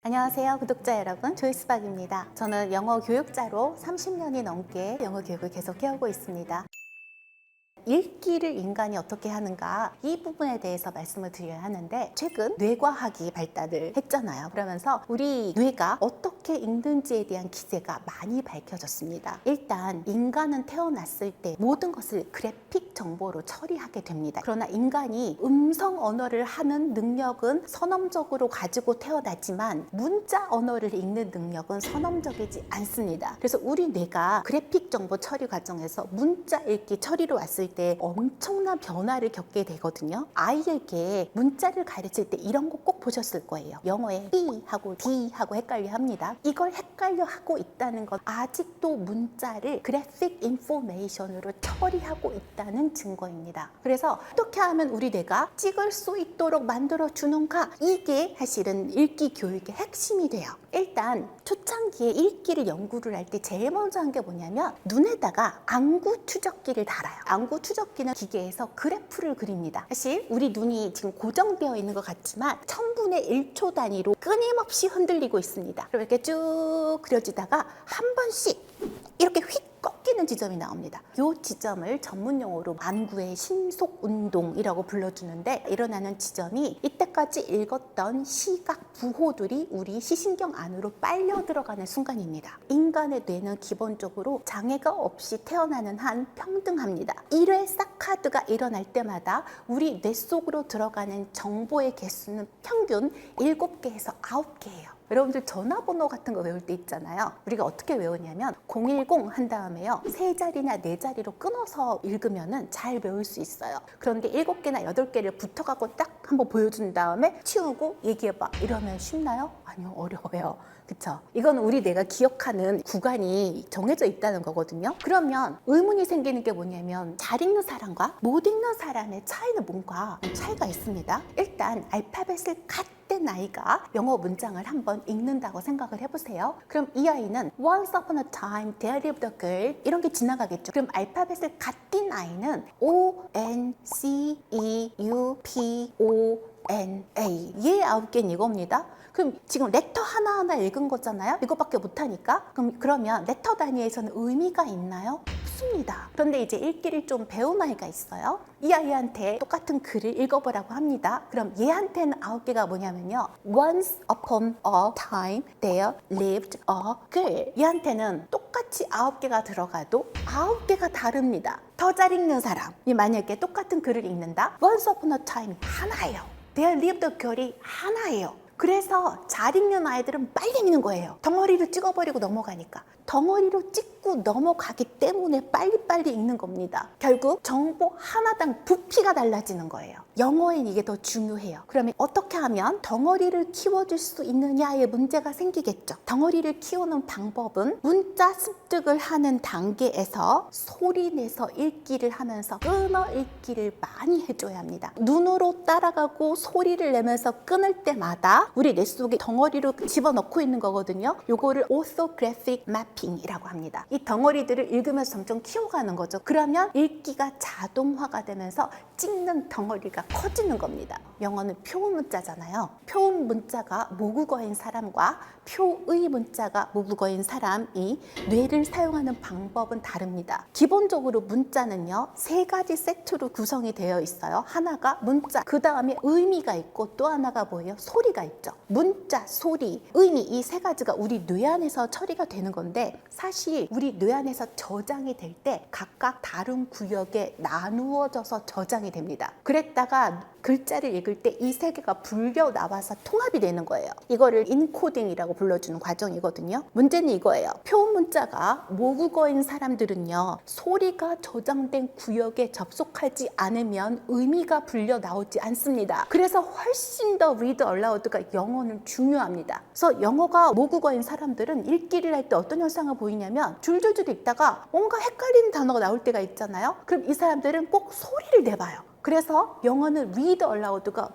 안녕하세요, 구독자 여러분. 조이스박입니다. 저는 영어 교육자로 30년이 넘게 영어 교육을 계속 해오고 있습니다. 읽기를 인간이 어떻게 하는가, 이 부분에 대해서 말씀을 드려야 하는데, 최근 뇌과학이 발달을 했잖아요. 그러면서 우리 뇌가 어떻게 읽는지에 대한 기제가 많이 밝혀졌습니다. 일단 인간은 태어났을 때 모든 것을 그래픽 정보로 처리하게 됩니다. 그러나 인간이 음성 언어를 하는 능력은 선험적으로 가지고 태어났지만 문자 언어를 읽는 능력은 선험적이지 않습니다. 그래서 우리 뇌가 그래픽 정보 처리 과정에서 문자 읽기 처리로 왔을 때 엄청난 변화를 겪게 되거든요. 아이에게 문자를 가르칠 때 이런 거 꼭 보셨을 거예요. 영어에 B하고 D하고 헷갈려 합니다. 이걸 헷갈려 하고 있다는 건 아직도 문자를 그래픽 인포메이션으로 처리하고 있다는 증거입니다. 그래서 어떻게 하면 우리 뇌가 찍을 수 있도록 만들어 주는가, 이게 사실은 읽기 교육의 핵심이 돼요. 일단 초창기에 읽기를 연구를 할 때 제일 먼저 한 게 뭐냐면 눈에다가 안구 추적기를 달아요. 안구 추적기는 기계에서 그래프를 그립니다. 사실 우리 눈이 지금 고정되어 있는 것 같지만 1000분의 1초 단위로 끊임없이 흔들리고 있습니다. 그럼 이렇게 쭉 그려지다가 한 번씩 이렇게 휙 꺾이는 지점이 나옵니다. 이 지점을 전문 용어로 안구의 신속 운동이라고 불러주는데, 일어나는 지점이 이때까지 읽었던 시각 부호들이 우리 시신경 안으로 빨려 들어가는 순간입니다. 인간의 뇌는 기본적으로 장애가 없이 태어나는 한 평등합니다. 1회 사카드가 일어날 때마다 우리 뇌 속으로 들어가는 정보의 개수는 평균 7개에서 9개예요. 여러분들 전화번호 같은 거 외울 때 있잖아요. 우리가 어떻게 외우냐면 010 한 다음에요, 3자리나 4자리로 끊어서 읽으면은 잘 외울 수 있어요. 그런데 7개나 8개를 붙어가고 딱 한번 보여준 다음에 치우고 얘기해봐, 이러면 쉽나요? 아니요, 어려워요. 그쵸? 이건 우리 뇌가 기억하는 구간이 정해져 있다는 거거든요. 그러면 의문이 생기는 게 뭐냐면, 잘 읽는 사람과 못 읽는 사람의 차이는 뭔가 차이가 있습니다. 일단 알파벳을 갓된 아이가 영어 문장을 한번 읽는다고 생각을 해보세요. 그럼 이 아이는 Once upon a time there lived a girl, 이런 게 지나가겠죠. 그럼 알파벳을 갓띈 아이는 O, N, C, E, U, P, O, N, A, 얘 9개는 이겁니다. 그럼 지금 레터 하나하나 읽은 거잖아요. 이거밖에 못하니까. 그러면 레터 단위에서는 의미가 있나요? 없습니다. 그런데 이제 읽기를 좀 배운 아이가 있어요. 이 아이한테 똑같은 글을 읽어보라고 합니다. 그럼 얘한테는 9개가 뭐냐면요, Once upon a time there lived a girl. 얘한테는 똑같이 9개가 들어가도 9개가 다릅니다. 더 잘 읽는 사람이 만약에 똑같은 글을 읽는다, Once upon a time 하나예요. There lived a girl이 하나예요. 그래서 잘 읽는 아이들은 빨리 읽는 거예요. 덩어리로 찍어버리고 넘어가니까. 덩어리로 찍고 넘어가기 때문에 빨리빨리 읽는 겁니다. 결국 정보 하나당 부피가 달라지는 거예요. 영어엔 이게 더 중요해요. 그러면 어떻게 하면 덩어리를 키워줄 수 있느냐에 문제가 생기겠죠. 덩어리를 키우는 방법은 문자 습득을 하는 단계에서 소리 내서 읽기를 하면서 끊어 읽기를 많이 해줘야 합니다. 눈으로 따라가고 소리를 내면서 끊을 때마다 우리 뇌 속에 덩어리로 집어넣고 있는 거거든요. 요거를 orthographic mapping이라고 합니다. 이 덩어리들을 읽으면서 점점 키워가는 거죠. 그러면 읽기가 자동화가 되면서 찍는 덩어리가 커지는 겁니다. 영어는 표음 문자잖아요. 표음 문자가 모국어인 사람과 표의 문자가 모국어인 사람이 뇌를 사용하는 방법은 다릅니다. 기본적으로 문자는요, 3가지 세트로 구성이 되어 있어요. 하나가 문자, 그 다음에 의미가 있고, 또 하나가 뭐예요? 소리가 있죠. 문자, 소리, 의미, 이 3가지가 우리 뇌 안에서 처리가 되는 건데, 사실 우리 뇌 안에서 저장이 될 때 각각 다른 구역에 나누어져서 저장이 됩니다. 그랬다가 글자를 읽을 때 이 3개가 불려 나와서 통합이 되는 거예요. 이거를 인코딩이라고 불러주는 과정이거든요. 문제는 이거예요. 표음 문자가 모국어인 사람들은요, 소리가 저장된 구역에 접속하지 않으면 의미가 불려 나오지 않습니다. 그래서 훨씬 더 read aloud가 영어는 중요합니다. 그래서 영어가 모국어인 사람들은 읽기를 할 때 어떤 현상을 보이냐면, 줄줄줄 읽다가 뭔가 헷갈리는 단어가 나올 때가 있잖아요. 그럼 이 사람들은 꼭 소리를 내봐요. 그래서 영어는 read aloud가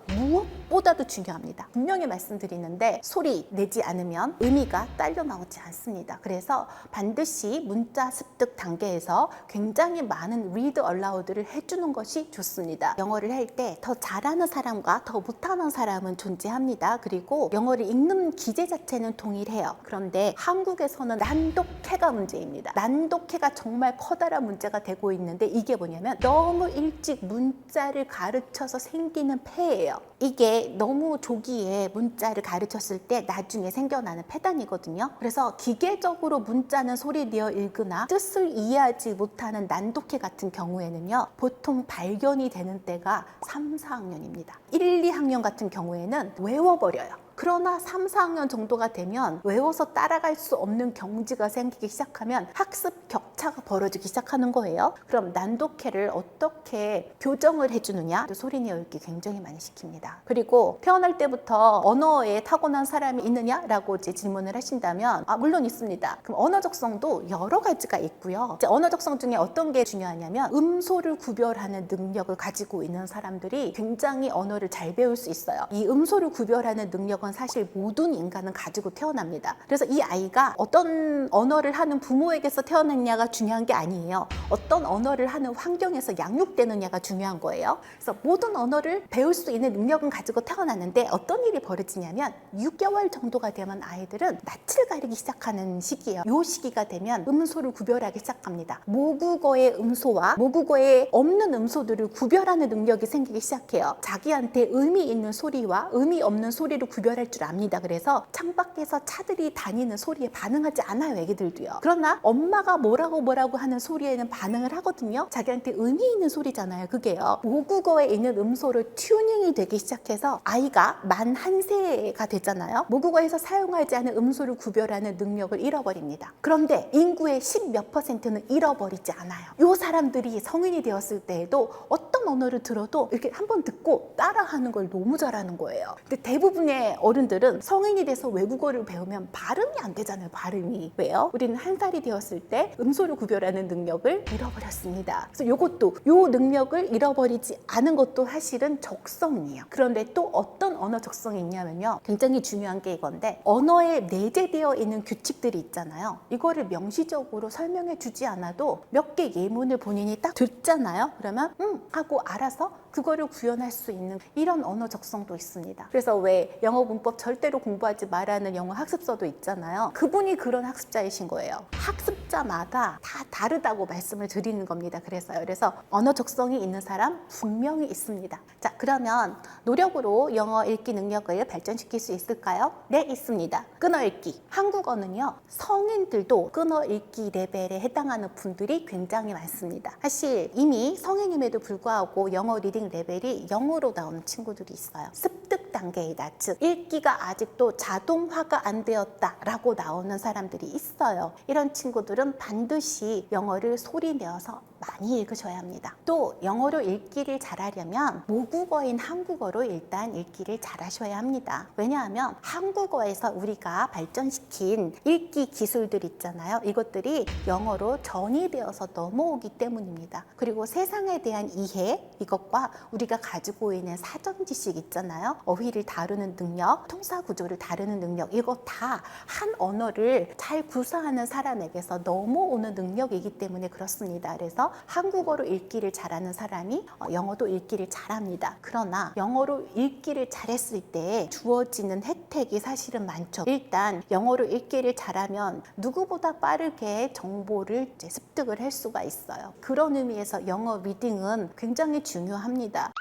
무엇보다도 중요합니다. 분명히 말씀드리는데 소리 내지 않으면 의미가 딸려 나오지 않습니다. 그래서 반드시 문자 습득 단계에서 굉장히 많은 read aloud를 해주는 것이 좋습니다. 영어를 할 때 더 잘하는 사람과 더 못하는 사람은 존재합니다. 그리고 영어를 읽는 기제 자체는 동일해요. 그런데 한국에서는 난독해가 문제입니다. 난독해가 정말 커다란 문제가 되고 있는데 이게 뭐냐면 너무 일찍 문자를 가르쳐서 생기는 폐예요. 이게 너무 조기에 문자를 가르쳤을 때 나중에 생겨나는 폐단이거든요. 그래서 기계적으로 문자는 소리 내어 읽으나 뜻을 이해하지 못하는 난독해 같은 경우에는요, 보통 발견이 되는 때가 3, 4학년입니다. 1, 2학년 같은 경우에는 외워버려요. 그러나 3, 4학년 정도가 되면 외워서 따라갈 수 없는 경지가 생기기 시작하면 학습 격차가 벌어지기 시작하는 거예요. 그럼 난독해를 어떻게 교정을 해주느냐? 소리 내어 읽기 굉장히 많이 시킵니다. 그리고 태어날 때부터 언어에 타고난 사람이 있느냐라고 이제 질문을 하신다면 물론 있습니다. 그럼 언어 적성도 여러 가지가 있고요. 이제 언어 적성 중에 어떤 게 중요하냐면 음소를 구별하는 능력을 가지고 있는 사람들이 굉장히 언어를 잘 배울 수 있어요. 이 음소를 구별하는 능력 사실 모든 인간은 가지고 태어납니다. 그래서 이 아이가 어떤 언어를 하는 부모에게서 태어났냐가 중요한 게 아니에요. 어떤 언어를 하는 환경에서 양육되느냐가 중요한 거예요. 그래서 모든 언어를 배울 수 있는 능력은 가지고 태어났는데 어떤 일이 벌어지냐면 6개월 정도가 되면 아이들은 낯을 가리기 시작하는 시기예요. 이 시기가 되면 음소를 구별하기 시작합니다. 모국어의 음소와 모국어에 없는 음소들을 구별하는 능력이 생기기 시작해요. 자기한테 의미 있는 소리와 의미 없는 소리를 구별할 줄 압니다. 그래서 창밖에서 차들이 다니는 소리에 반응하지 않아요, 애기들도요. 그러나 엄마가 뭐라고 하는 소리에는 반응을 하거든요. 자기한테 의미 있는 소리잖아요, 그게요. 모국어에 있는 음소를 튜닝이 되기 시작해서 아이가 만 1세가 되잖아요. 모국어에서 사용하지 않은 음소를 구별하는 능력을 잃어버립니다. 그런데 인구의 10몇 %는 잃어버리지 않아요. 이 사람들이 성인이 되었을 때에도 어떤 언어를 들어도 이렇게 한번 듣고 따라하는 걸 너무 잘하는 거예요. 근데 대부분의 어른들은 성인이 돼서 외국어를 배우면 발음이 안 되잖아요. 발음이. 왜요? 우리는 1살이 되었을 때 음소를 구별하는 능력을 잃어버렸습니다. 그래서 이것도 이 능력을 잃어버리지 않은 것도 사실은 적성이에요. 그런데 또 어떤 언어 적성이 있냐면요, 굉장히 중요한 게 이건데 언어에 내재되어 있는 규칙들이 있잖아요. 이거를 명시적으로 설명해 주지 않아도 몇 개 예문을 본인이 딱 듣잖아요. 그러면 하고 알아서 그거를 구현할 수 있는 이런 언어 적성도 있습니다. 그래서 왜 영어 문법 절대로 공부하지 말라는 영어 학습서도 있잖아요. 그분이 그런 학습자이신 거예요. 학습자마다 다 다르다고 말씀을 드리는 겁니다. 그래서 언어 적성이 있는 사람 분명히 있습니다. 자, 그러면 노력으로 영어 읽기 능력을 발전시킬 수 있을까요? 네, 있습니다. 끊어읽기. 한국어는요, 성인들도 끊어읽기 레벨에 해당하는 분들이 굉장히 많습니다. 사실 이미 성인임에도 불구하고 영어 리딩 레벨이 0으로 나오는 친구들이 있어요. 습득 단계이다. 즉 읽기가 아직도 자동화가 안 되었다라고 나오는 사람들이 있어요. 이런 친구들은 반드시 영어를 소리 내어서 많이 읽으셔야 합니다. 또 영어로 읽기를 잘하려면 모국어인 한국어로 일단 읽기를 잘하셔야 합니다. 왜냐하면 한국어에서 우리가 발전시킨 읽기 기술들 있잖아요. 이것들이 영어로 전이되어서 넘어오기 때문입니다. 그리고 세상에 대한 이해, 이것과 우리가 가지고 있는 사전 지식 있잖아요. 어휘를 다루는 능력, 통사 구조를 다루는 능력, 이거 다 한 언어를 잘 구사하는 사람에게서 넘어오는 능력이기 때문에 그렇습니다. 그래서 한국어로 읽기를 잘하는 사람이 영어도 읽기를 잘합니다. 그러나 영어로 읽기를 잘했을 때 주어지는 혜택이 사실은 많죠. 일단 영어로 읽기를 잘하면 누구보다 빠르게 정보를 습득을 할 수가 있어요. 그런 의미에서 영어 리딩은 굉장히 중요합니다.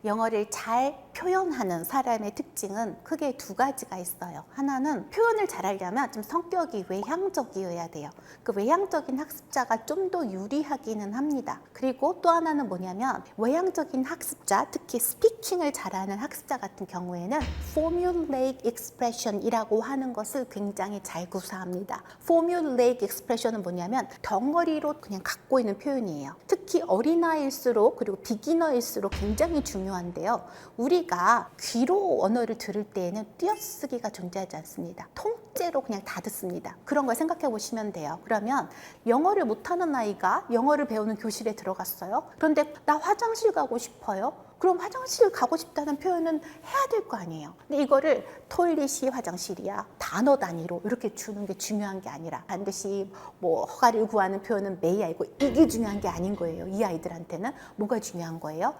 영어를 잘 표현하는 사람의 특징은 크게 두 가지가 있어요. 하나는 표현을 잘하려면 좀 성격이 외향적이어야 돼요. 그 외향적인 학습자가 좀 더 유리하기는 합니다. 그리고 또 하나는 뭐냐면 외향적인 학습자, 특히 스피킹을 잘하는 학습자 같은 경우에는 formulaic expression이라고 하는 것을 굉장히 잘 구사합니다. formulaic expression은 뭐냐면 덩어리로 그냥 갖고 있는 표현이에요. 특히 어린아이일수록 그리고 비기너일수록 굉장히 중요한데요. 우리가 귀로 언어를 들을 때에는 띄어쓰기가 존재하지 않습니다. 통째로 그냥 다 듣습니다. 그런 걸 생각해 보시면 돼요. 그러면 영어를 못하는 아이가 영어를 배우는 교실에 들어갔어요. 그런데 나 화장실 가고 싶어요. 그럼 화장실 가고 싶다는 표현은 해야 될 거 아니에요. 근데 이거를 토일렛이 화장실이야, 단어 단위로 이렇게 주는 게 중요한 게 아니라 반드시 뭐 허가를 구하는 표현은 may I go, 이게 중요한 게 아닌 거예요. 이 아이들한테는 뭐가 중요한 거예요?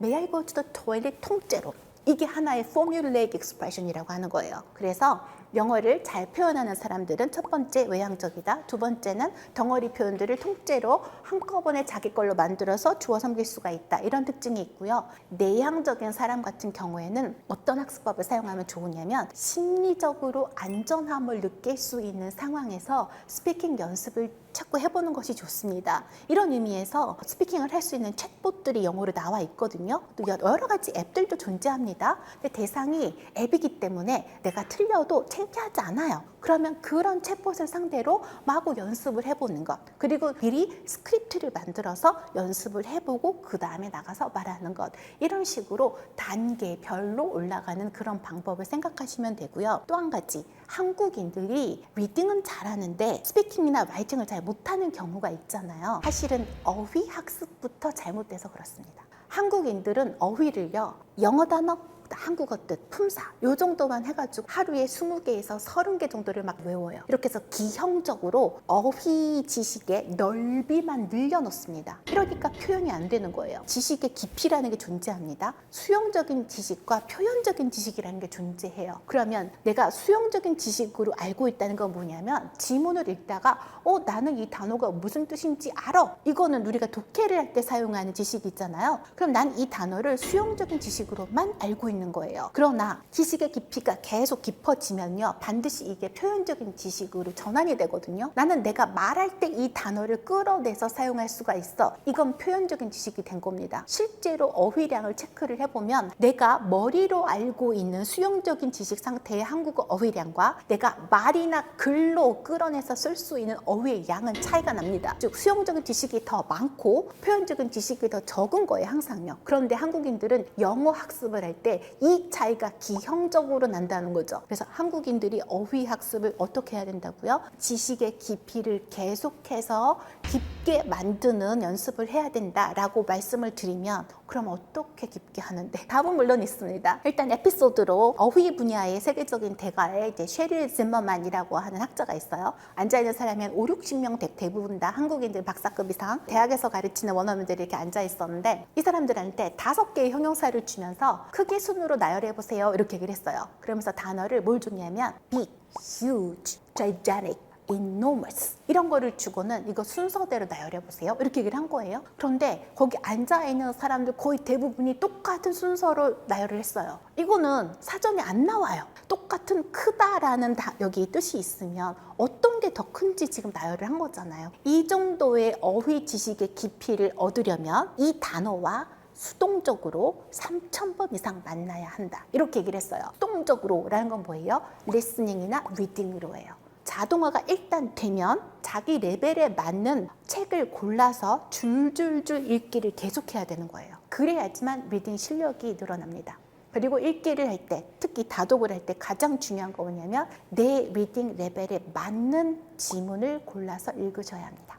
may I go to the toilet 통째로. 이게 하나의 formulaic expression이라고 하는 거예요. 그래서 영어를 잘 표현하는 사람들은 첫 번째 외향적이다, 두 번째는 덩어리 표현들을 통째로 한꺼번에 자기 걸로 만들어서 주어 섬길 수가 있다, 이런 특징이 있고요. 내향적인 사람 같은 경우에는 어떤 학습법을 사용하면 좋으냐면 심리적으로 안전함을 느낄 수 있는 상황에서 스피킹 연습을 자꾸 해보는 것이 좋습니다. 이런 의미에서 스피킹을 할 수 있는 챗봇들이 영어로 나와 있거든요. 또 여러 가지 앱들도 존재합니다. 근데 대상이 앱이기 때문에 내가 틀려도 창피하지 않아요. 그러면 그런 챗봇을 상대로 마구 연습을 해보는 것, 그리고 미리 스크립트를 만들어서 연습을 해보고 그 다음에 나가서 말하는 것, 이런 식으로 단계별로 올라가는 그런 방법을 생각하시면 되고요. 또 한 가지, 한국인들이 리딩은 잘하는데 스피킹이나 라이팅을 잘 못하는 경우가 있잖아요. 사실은 어휘 학습부터 잘못돼서 그렇습니다. 한국인들은 어휘를요, 영어 단어, 한국어 뜻, 품사 요 정도만 해가지고 하루에 20개에서 30개 정도를 막 외워요. 이렇게 해서 기형적으로 어휘 지식의 넓이만 늘려놓습니다. 이러니까 표현이 안 되는 거예요. 지식의 깊이라는 게 존재합니다. 수용적인 지식과 표현적인 지식이라는 게 존재해요. 그러면 내가 수용적인 지식으로 알고 있다는 건 뭐냐면 지문을 읽다가 나는 이 단어가 무슨 뜻인지 알아. 이거는 우리가 독해를 할 때 사용하는 지식이 있잖아요. 그럼 난 이 단어를 수용적인 지식으로만 알고 있는 거예요. 그러나 지식의 깊이가 계속 깊어지면요, 반드시 이게 표현적인 지식으로 전환이 되거든요. 나는 내가 말할 때 이 단어를 끌어내서 사용할 수가 있어. 이건 표현적인 지식이 된 겁니다. 실제로 어휘량을 체크를 해보면 내가 머리로 알고 있는 수용적인 지식 상태의 한국어 어휘량과 내가 말이나 글로 끌어내서 쓸 수 있는 어휘의 양은 차이가 납니다. 즉 수용적인 지식이 더 많고 표현적인 지식이 더 적은 거예요, 항상요. 그런데 한국인들은 영어 학습을 할 때 이 차이가 기형적으로 난다는 거죠. 그래서 한국인들이 어휘 학습을 어떻게 해야 된다고요? 지식의 깊이를 계속해서 깊게 만드는 연습을 해야 된다라고 말씀을 드리면, 그럼 어떻게 깊게 하는데? 답은 물론 있습니다. 일단 에피소드로 어휘 분야의 세계적인 대가에 이제 셰릴 짐머만이라고 하는 학자가 있어요. 앉아있는 사람이 한 5, 60명 대부분 다 한국인들 박사급 이상 대학에서 가르치는 원어민들이 이렇게 앉아있었는데, 이 사람들한테 5개의 형용사를 주면서 크기 순으로 나열해보세요, 이렇게 얘기를 했어요. 그러면서 단어를 뭘 줬냐면 big, huge, gigantic, enormous 이런 거를 주고는 이거 순서대로 나열해보세요, 이렇게 얘기를 한 거예요. 그런데 거기 앉아있는 사람들 거의 대부분이 똑같은 순서로 나열을 했어요. 이거는 사전에 안 나와요. 똑같은 크다라는 여기 뜻이 있으면 어떤 게 더 큰지 지금 나열을 한 거잖아요. 이 정도의 어휘 지식의 깊이를 얻으려면 이 단어와 수동적으로 3,000번 이상 만나야 한다, 이렇게 얘기를 했어요. 수동적으로 라는 건 뭐예요? 리스닝이나 리딩으로 해요. 자동화가 일단 되면 자기 레벨에 맞는 책을 골라서 줄줄줄 읽기를 계속해야 되는 거예요. 그래야지만 리딩 실력이 늘어납니다. 그리고 읽기를 할 때, 특히 다독을 할 때 가장 중요한 거 뭐냐면 내 리딩 레벨에 맞는 지문을 골라서 읽으셔야 합니다.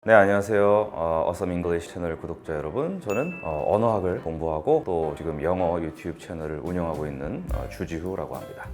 네, 안녕하세요. Awesome English 채널 구독자 여러분. 저는 언어학을 공부하고 또 지금 영어 유튜브 채널을 운영하고 있는 주지후라고 합니다.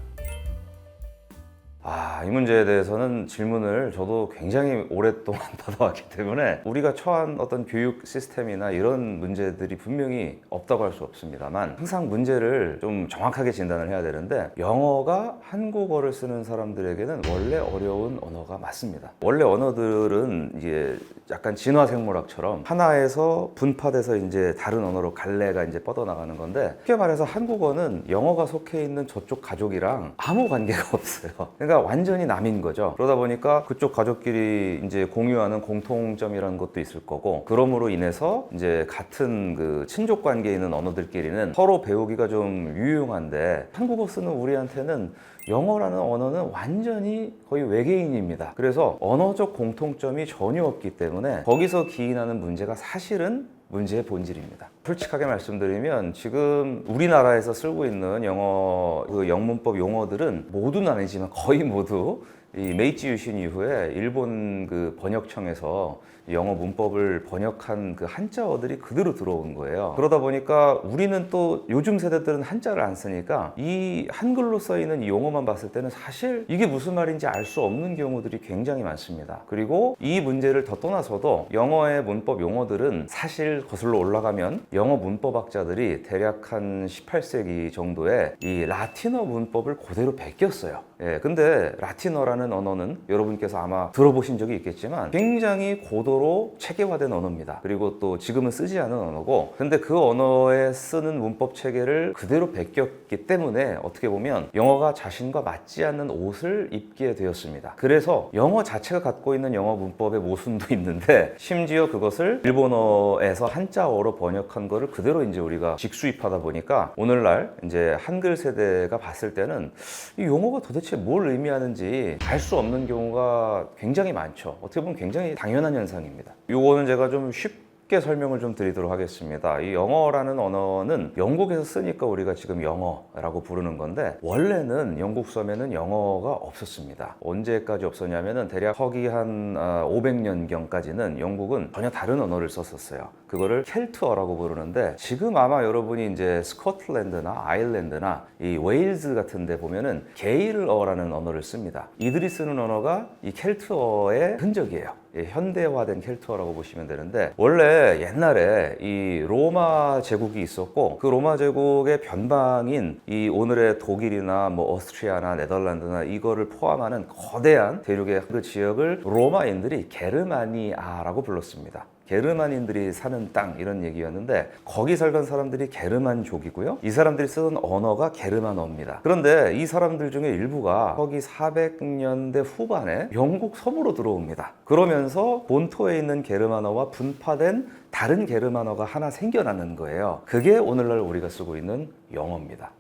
이 문제에 대해서는 질문을 저도 굉장히 오랫동안 받아왔기 때문에 우리가 처한 어떤 교육 시스템이나 이런 문제들이 분명히 없다고 할 수 없습니다만, 항상 문제를 좀 정확하게 진단을 해야 되는데, 영어가 한국어를 쓰는 사람들에게는 원래 어려운 언어가 맞습니다. 원래 언어들은 이제 약간 진화 생물학처럼 하나에서 분파돼서 이제 다른 언어로 갈래가 이제 뻗어나가는 건데, 쉽게 말해서 한국어는 영어가 속해 있는 저쪽 가족이랑 아무 관계가 없어요. 그러니까 완전히 남인 거죠. 그러다 보니까 그쪽 가족끼리 이제 공유하는 공통점이라는 것도 있을 거고, 그럼으로 인해서 이제 같은 그 친족 관계에 있는 언어들끼리는 서로 배우기가 좀 유용한데, 한국어 쓰는 우리한테는 영어라는 언어는 완전히 거의 외계인입니다. 그래서 언어적 공통점이 전혀 없기 때문에 거기서 기인하는 문제가 사실은 문제의 본질입니다. 솔직하게 말씀드리면 지금 우리나라에서 쓰고 있는 영어 그 영문법 용어들은 모두는 아니지만 거의 모두 이 메이지 유신 이후에 일본 그 번역청에서 영어 문법을 번역한 그 한자어들이 그대로 들어온 거예요. 그러다 보니까 우리는 또 요즘 세대들은 한자를 안 쓰니까 이 한글로 써 있는 이 용어만 봤을 때는 사실 이게 무슨 말인지 알 수 없는 경우들이 굉장히 많습니다. 그리고 이 문제를 더 떠나서도 영어의 문법 용어들은 사실 거슬러 올라가면 영어 문법학자들이 대략 한 18세기 정도에 이 라틴어 문법을 그대로 베꼈어요. 근데 라틴어라는 언어는 여러분께서 아마 들어보신 적이 있겠지만 굉장히 고도로 체계화된 언어입니다. 그리고 또 지금은 쓰지 않은 언어고, 근데 그 언어에 쓰는 문법 체계를 그대로 베꼈기 때문에 어떻게 보면 영어가 자신과 맞지 않는 옷을 입게 되었습니다. 그래서 영어 자체가 갖고 있는 영어 문법의 모순도 있는데, 심지어 그것을 일본어에서 한자어로 번역한 거를 그대로 이제 우리가 직수입하다 보니까 오늘날 이제 한글 세대가 봤을 때는 이 용어가 도대체 뭘 의미하는지 알 수 없는 경우가 굉장히 많죠. 어떻게 보면 굉장히 당연한 현상입니다. 요거는 제가 좀 쉽게 설명을 좀 드리도록 하겠습니다. 이 영어라는 언어는 영국에서 쓰니까 우리가 지금 영어라고 부르는 건데, 원래는 영국 섬에는 영어가 없었습니다. 언제까지 없었냐면은 대략 서기 한 500년경까지는 영국은 전혀 다른 언어를 썼었어요. 그거를 켈트어라고 부르는데, 지금 아마 여러분이 이제 스코틀랜드나 아일랜드나 이 웨일즈 같은 데 보면은 게일어라는 언어를 씁니다. 이들이 쓰는 언어가 이 켈트어의 흔적이에요. 현대화된 켈트어라고 보시면 되는데, 원래 옛날에 이 로마 제국이 있었고, 그 로마 제국의 변방인 이 오늘의 독일이나 뭐 오스트리아나 네덜란드나 이거를 포함하는 거대한 대륙의 그 지역을 로마인들이 게르마니아라고 불렀습니다. 게르만인들이 사는 땅, 이런 얘기였는데, 거기 살던 사람들이 게르만족이고요. 이 사람들이 쓰던 언어가 게르만어입니다. 그런데 이 사람들 중에 일부가 서기 400년대 후반에 영국 섬으로 들어옵니다. 그러면서 본토에 있는 게르만어와 분파된 다른 게르만어가 하나 생겨나는 거예요. 그게 오늘날 우리가 쓰고 있는 영어입니다.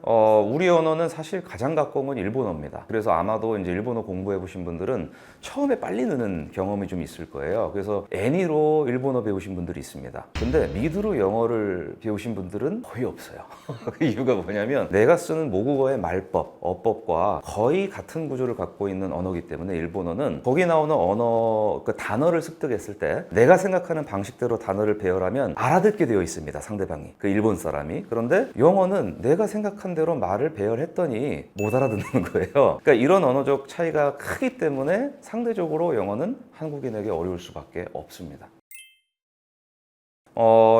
우리 언어는 사실 가장 가까운 건 일본어입니다. 그래서 아마도 이제 일본어 공부해 보신 분들은 처음에 빨리 느는 경험이 좀 있을 거예요. 그래서 애니로 일본어 배우신 분들이 있습니다. 근데 미드로 영어를 배우신 분들은 거의 없어요. 그 이유가 뭐냐면, 내가 쓰는 모국어의 말법, 어법과 거의 같은 구조를 갖고 있는 언어이기 때문에 일본어는 거기 나오는 언어, 그 단어를 습득했을 때 내가 생각하는 방식대로 단어를 배열하면 알아듣게 되어 있습니다. 상대방이, 그 일본 사람이. 그런데 영어는 내가 생각한 대로 말을 배열했더니 못 알아듣는 거예요. 그러니까 이런 언어적 차이가 크기 때문에 상대적으로 영어는 한국인에게 어려울 수밖에 없습니다.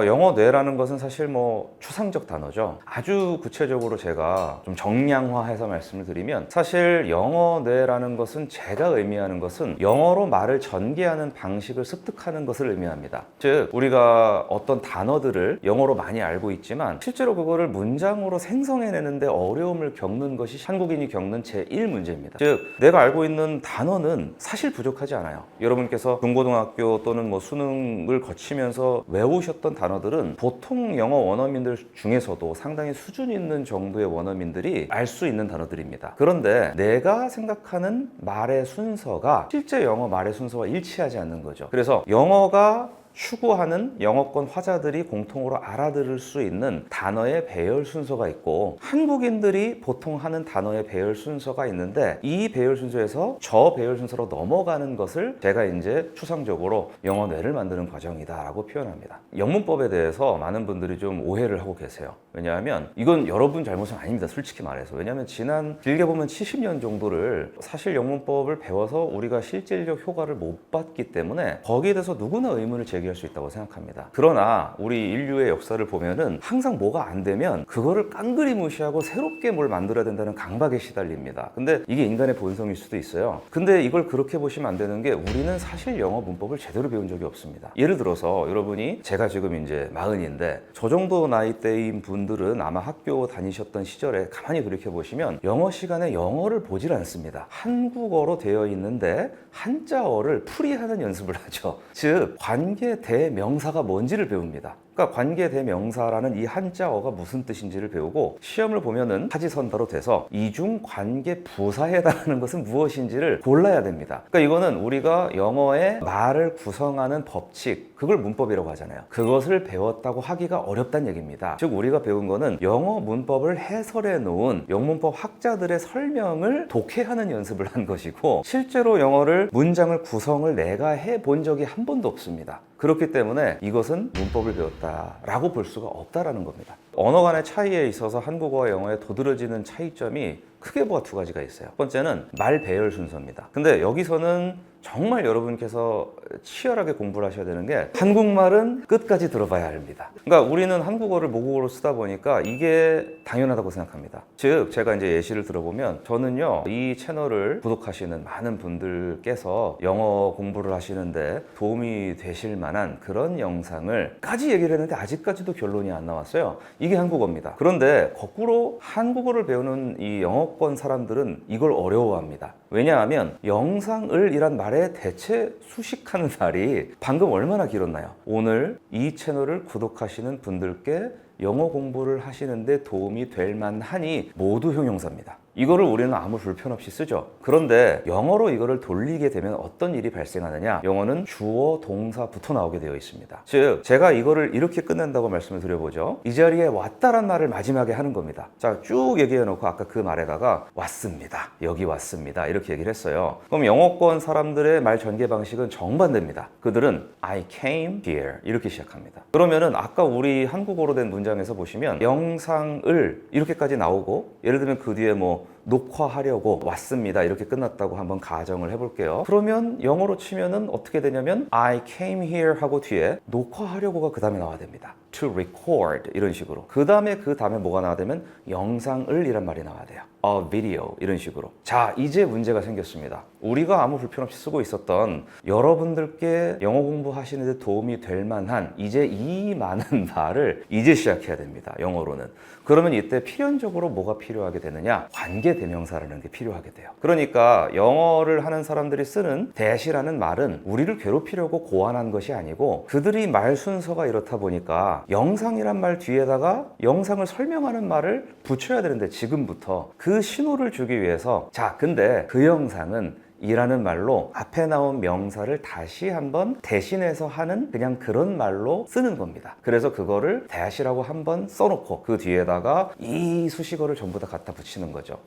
영어 뇌라는 것은 사실 뭐 추상적 단어죠. 아주 구체적으로 제가 좀 정량화해서 말씀을 드리면, 사실 영어 뇌라는 것은 제가 의미하는 것은 영어로 말을 전개하는 방식을 습득하는 것을 의미합니다. 즉, 우리가 어떤 단어들을 영어로 많이 알고 있지만 실제로 그거를 문장으로 생성해내는데 어려움을 겪는 것이 한국인이 겪는 제1문제입니다. 즉, 내가 알고 있는 단어는 사실 부족하지 않아요. 여러분께서 중고등학교 또는 뭐 수능을 거치면서 셨던 단어들은 보통 영어 원어민들 중에서도 상당히 수준 있는 정도의 원어민들이 알 수 있는 단어들입니다. 그런데 내가 생각하는 말의 순서가 실제 영어 말의 순서와 일치하지 않는 거죠. 그래서 영어가 추구하는 영어권 화자들이 공통으로 알아들을 수 있는 단어의 배열 순서가 있고, 한국인들이 보통 하는 단어의 배열 순서가 있는데, 이 배열 순서에서 저 배열 순서로 넘어가는 것을 제가 이제 추상적으로 영어 뇌를 만드는 과정이다라고 표현합니다. 영문법에 대해서 많은 분들이 좀 오해를 하고 계세요. 왜냐하면 이건 여러분 잘못은 아닙니다. 솔직히 말해서. 왜냐하면 지난 길게 보면 70년 정도를 사실 영문법을 배워서 우리가 실질적 효과를 못 봤기 때문에 거기에 대해서 누구나 의문을 제기할 수 있다고 생각합니다. 그러나 우리 인류의 역사를 보면은 항상 뭐가 안 되면 그거를 깡그리 무시하고 새롭게 뭘 만들어야 된다는 강박에 시달립니다. 근데 이게 인간의 본성일 수도 있어요. 근데 이걸 그렇게 보시면 안 되는 게, 우리는 사실 영어 문법을 제대로 배운 적이 없습니다. 예를 들어서 여러분이, 제가 지금 이제 40인데 저 정도 나이대인 분들은 아마 학교 다니셨던 시절에 가만히 그렇게 보시면 영어 시간에 영어를 보질 않습니다. 한국어로 되어 있는데 한자어를 풀이하는 연습을 하죠. 즉, 관계 대명사가 뭔지를 배웁니다. 그러니까 관계대명사라는 이 한자어가 무슨 뜻인지를 배우고 시험을 보면은 사지선다로 돼서 이중 관계 부사에 해당하는 것은 무엇인지를 골라야 됩니다. 그러니까 이거는 우리가 영어의 말을 구성하는 법칙, 그걸 문법이라고 하잖아요. 그것을 배웠다고 하기가 어렵다는 얘기입니다. 즉 우리가 배운 거는 영어 문법을 해설해 놓은 영문법 학자들의 설명을 독해하는 연습을 한 것이고, 실제로 영어를 문장을 구성을 내가 해본 적이 한 번도 없습니다. 그렇기 때문에 이것은 문법을 배웠다라고 볼 수가 없다라는 겁니다. 언어 간의 차이에 있어서 한국어와 영어의 도드러지는 차이점이 크게 보아 두 가지가 있어요. 첫 번째는 말 배열 순서입니다. 근데 여기서는 정말 여러분께서 치열하게 공부를 하셔야 되는 게, 한국말은 끝까지 들어봐야 합니다. 그러니까 우리는 한국어를 모국어로 쓰다 보니까 이게 당연하다고 생각합니다. 즉 제가 이제 예시를 들어보면, 저는요 이 채널을 구독하시는 많은 분들께서 영어 공부를 하시는데 도움이 되실 만한 그런 영상을 까지 얘기를 했는데 아직까지도 결론이 안 나왔어요. 이게 한국어입니다. 그런데 거꾸로 한국어를 배우는 이 영어권 사람들은 이걸 어려워합니다. 왜냐하면 영상을 이란 말에 대체 수식하는 말이 방금 얼마나 길었나요? 오늘 이 채널을 구독하시는 분들께 영어 공부를 하시는데 도움이 될 만하니 모두 형용사입니다. 이거를 우리는 아무 불편 없이 쓰죠. 그런데 영어로 이거를 돌리게 되면 어떤 일이 발생하느냐? 영어는 주어, 동사부터 나오게 되어 있습니다. 즉 제가 이거를 이렇게 끝낸다고 말씀을 드려보죠. 이 자리에 왔다란 말을 마지막에 하는 겁니다. 자, 쭉 얘기해 놓고 아까 그 말에다가 왔습니다, 여기 왔습니다, 이렇게 얘기를 했어요. 그럼 영어권 사람들의 말 전개 방식은 정반대입니다. 그들은 I came here 이렇게 시작합니다. 그러면은 아까 우리 한국어로 된 문장에서 보시면 영상을 이렇게까지 나오고, 예를 들면 그 뒤에 뭐 녹화하려고 왔습니다 이렇게 끝났다고 한번 가정을 해볼게요. 그러면 영어로 치면은 어떻게 되냐면 I came here 하고 뒤에 녹화하려고가 그 다음에 나와야 됩니다. To record 이런 식으로. 그 다음에 뭐가 나와야 되면 영상을 이란 말이 나와야 돼요. A video 이런 식으로. 자, 이제 문제가 생겼습니다. 우리가 아무 불편 없이 쓰고 있었던, 여러분들께 영어 공부하시는 데 도움이 될 만한 이제 이 많은 말을 이제 시작해야 됩니다. 영어로는. 그러면 이때 필연적으로 뭐가 필요하게 되느냐? 관계대명사라는 게 필요하게 돼요. 그러니까 영어를 하는 사람들이 쓰는 that이라는 말은 우리를 괴롭히려고 고안한 것이 아니고, 그들이 말 순서가 이렇다 보니까 영상이란 말 뒤에다가 영상을 설명하는 말을 붙여야 되는데, 지금부터 그 신호를 주기 위해서, 자, 근데 그 영상은 이라는 말로 앞에 나온 명사를 다시 한번 대신해서 하는 그냥 그런 말로 쓰는 겁니다. 그래서 그거를 that이라고 한번 써놓고 그 뒤에다가 이 수식어를 전부 다 갖다 붙이는 거죠.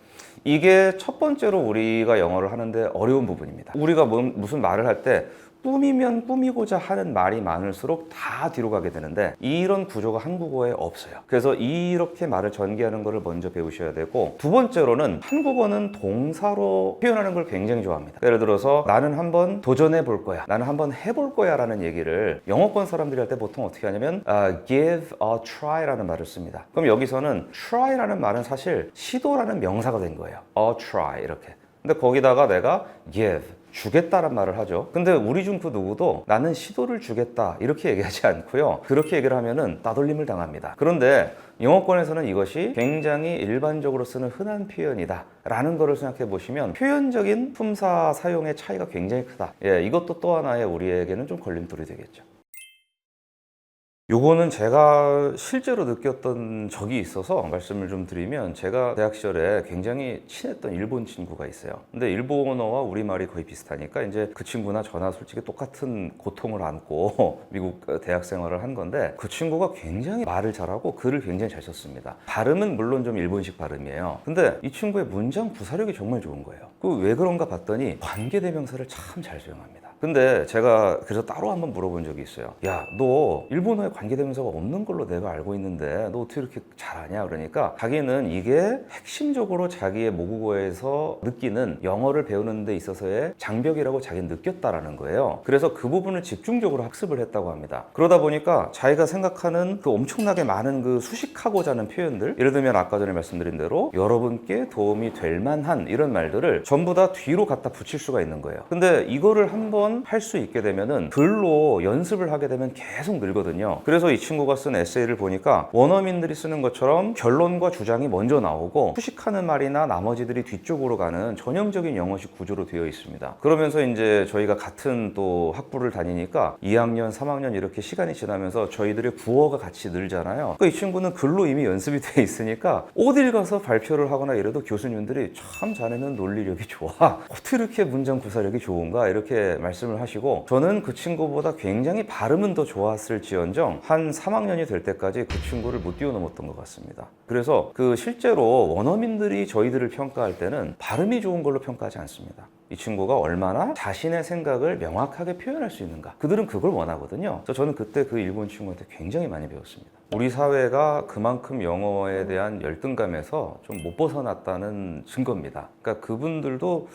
이게 첫 번째로 우리가 영어를 하는데 어려운 부분입니다. 우리가 무슨 말을 할 때 꾸미면 꾸미고자 하는 말이 많을수록 다 뒤로 가게 되는데, 이런 구조가 한국어에 없어요. 그래서 이렇게 말을 전개하는 거를 먼저 배우셔야 되고, 두 번째로는 한국어는 동사로 표현하는 걸 굉장히 좋아합니다. 예를 들어서 나는 한번 도전해 볼 거야, 나는 한번 해볼 거야 라는 얘기를 영어권 사람들이 할 때 보통 어떻게 하냐면 give a try라는 말을 씁니다. 그럼 여기서는 try라는 말은 사실 시도라는 명사가 된 거예요. a try 이렇게. 근데 거기다가 내가 give 주겠다란 말을 하죠. 근데 우리 중 그 누구도 나는 시도를 주겠다 이렇게 얘기하지 않고요. 그렇게 얘기를 하면은 따돌림을 당합니다. 그런데 영어권에서는 이것이 굉장히 일반적으로 쓰는 흔한 표현이다 라는 거를 생각해 보시면 표현적인 품사 사용의 차이가 굉장히 크다. 예, 이것도 또 하나의 우리에게는 좀 걸림돌이 되겠죠. 요거는 제가 실제로 느꼈던 적이 있어서 말씀을 좀 드리면, 제가 대학 시절에 굉장히 친했던 일본 친구가 있어요. 근데 일본어와 우리말이 거의 비슷하니까 이제 그 친구나 저나 솔직히 똑같은 고통을 안고 미국 대학 생활을 한 건데, 그 친구가 굉장히 말을 잘하고 글을 굉장히 잘 썼습니다. 발음은 물론 좀 일본식 발음이에요. 근데 이 친구의 문장 구사력이 정말 좋은 거예요. 그 왜 그런가 봤더니 관계대명사를 참 잘 사용합니다. 근데 제가 그래서 따로 한번 물어본 적이 있어요. 야, 너 일본어에 관계대명사가 없는 걸로 내가 알고 있는데 너 어떻게 이렇게 잘하냐? 그러니까 자기는 이게 핵심적으로 자기의 모국어에서 느끼는 영어를 배우는 데 있어서의 장벽이라고 자기는 느꼈다라는 거예요. 그래서 그 부분을 집중적으로 학습을 했다고 합니다. 그러다 보니까 자기가 생각하는 그 엄청나게 많은 그 수식하고자 하는 표현들, 예를 들면 아까 전에 말씀드린 대로 여러분께 도움이 될 만한 이런 말들을 전부 다 뒤로 갖다 붙일 수가 있는 거예요. 근데 이거를 한번 번 할 수 있게 되면은 글로 연습을 하게 되면 계속 늘거든요. 그래서 이 친구가 쓴 에세이를 보니까 원어민들이 쓰는 것처럼 결론과 주장이 먼저 나오고 후식하는 말이나 나머지들이 뒤쪽으로 가는 전형적인 영어식 구조로 되어 있습니다. 그러면서 이제 저희가 같은 또 학부를 다니니까 2학년, 3학년 이렇게 시간이 지나면서 저희들의 구어가 같이 늘잖아요. 그러니까 이 친구는 글로 이미 연습이 돼 있으니까 어딜 가서 발표를 하거나 이래도 교수님들이 참 자네는 논리력이 좋아. 어떻게 이렇게 문장 구사력이 좋은가 이렇게 말씀을 하시고 저는 그 친구보다 굉장히 발음은 더 좋았을지언정 한 3학년이 될 때까지 그 친구를 못 뛰어넘었던 것 같습니다. 그래서 그 실제로 원어민들이 저희들을 평가할 때는 발음이 좋은 걸로 평가하지 않습니다. 이 친구가 얼마나 자신의 생각을 명확하게 표현할 수 있는가. 그들은 그걸 원하거든요. 그래서 저는 그때 그 일본 친구한테 굉장히 많이 배웠습니다. 우리 사회가 그만큼 영어에 대한 열등감에서 좀 못 벗어났다는 증거입니다. 그러니까 그분들도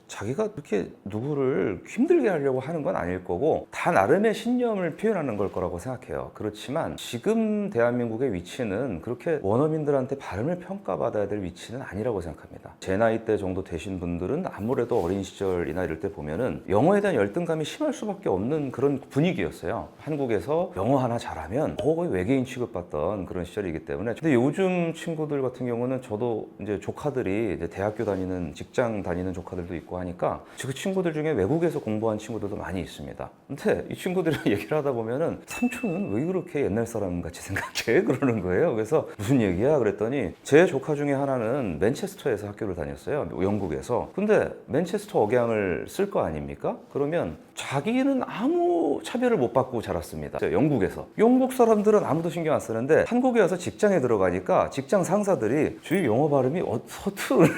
자기가 그렇게 누구를 힘들게 하려고 하는 건 아닐 거고 다 나름의 신념을 표현하는 걸 거라고 생각해요. 그렇지만 지금 대한민국의 위치는 그렇게 원어민들한테 발음을 평가받아야 될 위치는 아니라고 생각합니다. 제 나이 대 정도 되신 분들은 아무래도 어린 시절이나 이럴 때 보면은 영어에 대한 열등감이 심할 수밖에 없는 그런 분위기였어요. 한국에서 영어 하나 잘하면 거의 외계인 취급받던 그런 시절이기 때문에. 근데 요즘 친구들 같은 경우는 저도 이제 조카들이 이제 대학교 다니는 직장 다니는 조카들도 있고 하니까 그 친구들 중에 외국에서 공부한 친구들도 많이 있습니다. 근데 이 친구들이랑 얘기를 하다 보면은 삼촌은 왜 그렇게 옛날 사람 같이 생각해? 그러는 거예요. 그래서 무슨 얘기야? 그랬더니 제 조카 중에 하나는 맨체스터에서 학교를 다녔어요. 영국에서. 근데 맨체스터 억양을 쓸 거 아닙니까? 그러면 자기는 아무 차별을 못 받고 자랐습니다. 영국에서. 영국 사람들은 아무도 신경 안 쓰는데 한국에 와서 직장에 들어가니까 직장 상사들이 주위 영어 발음이 서투르네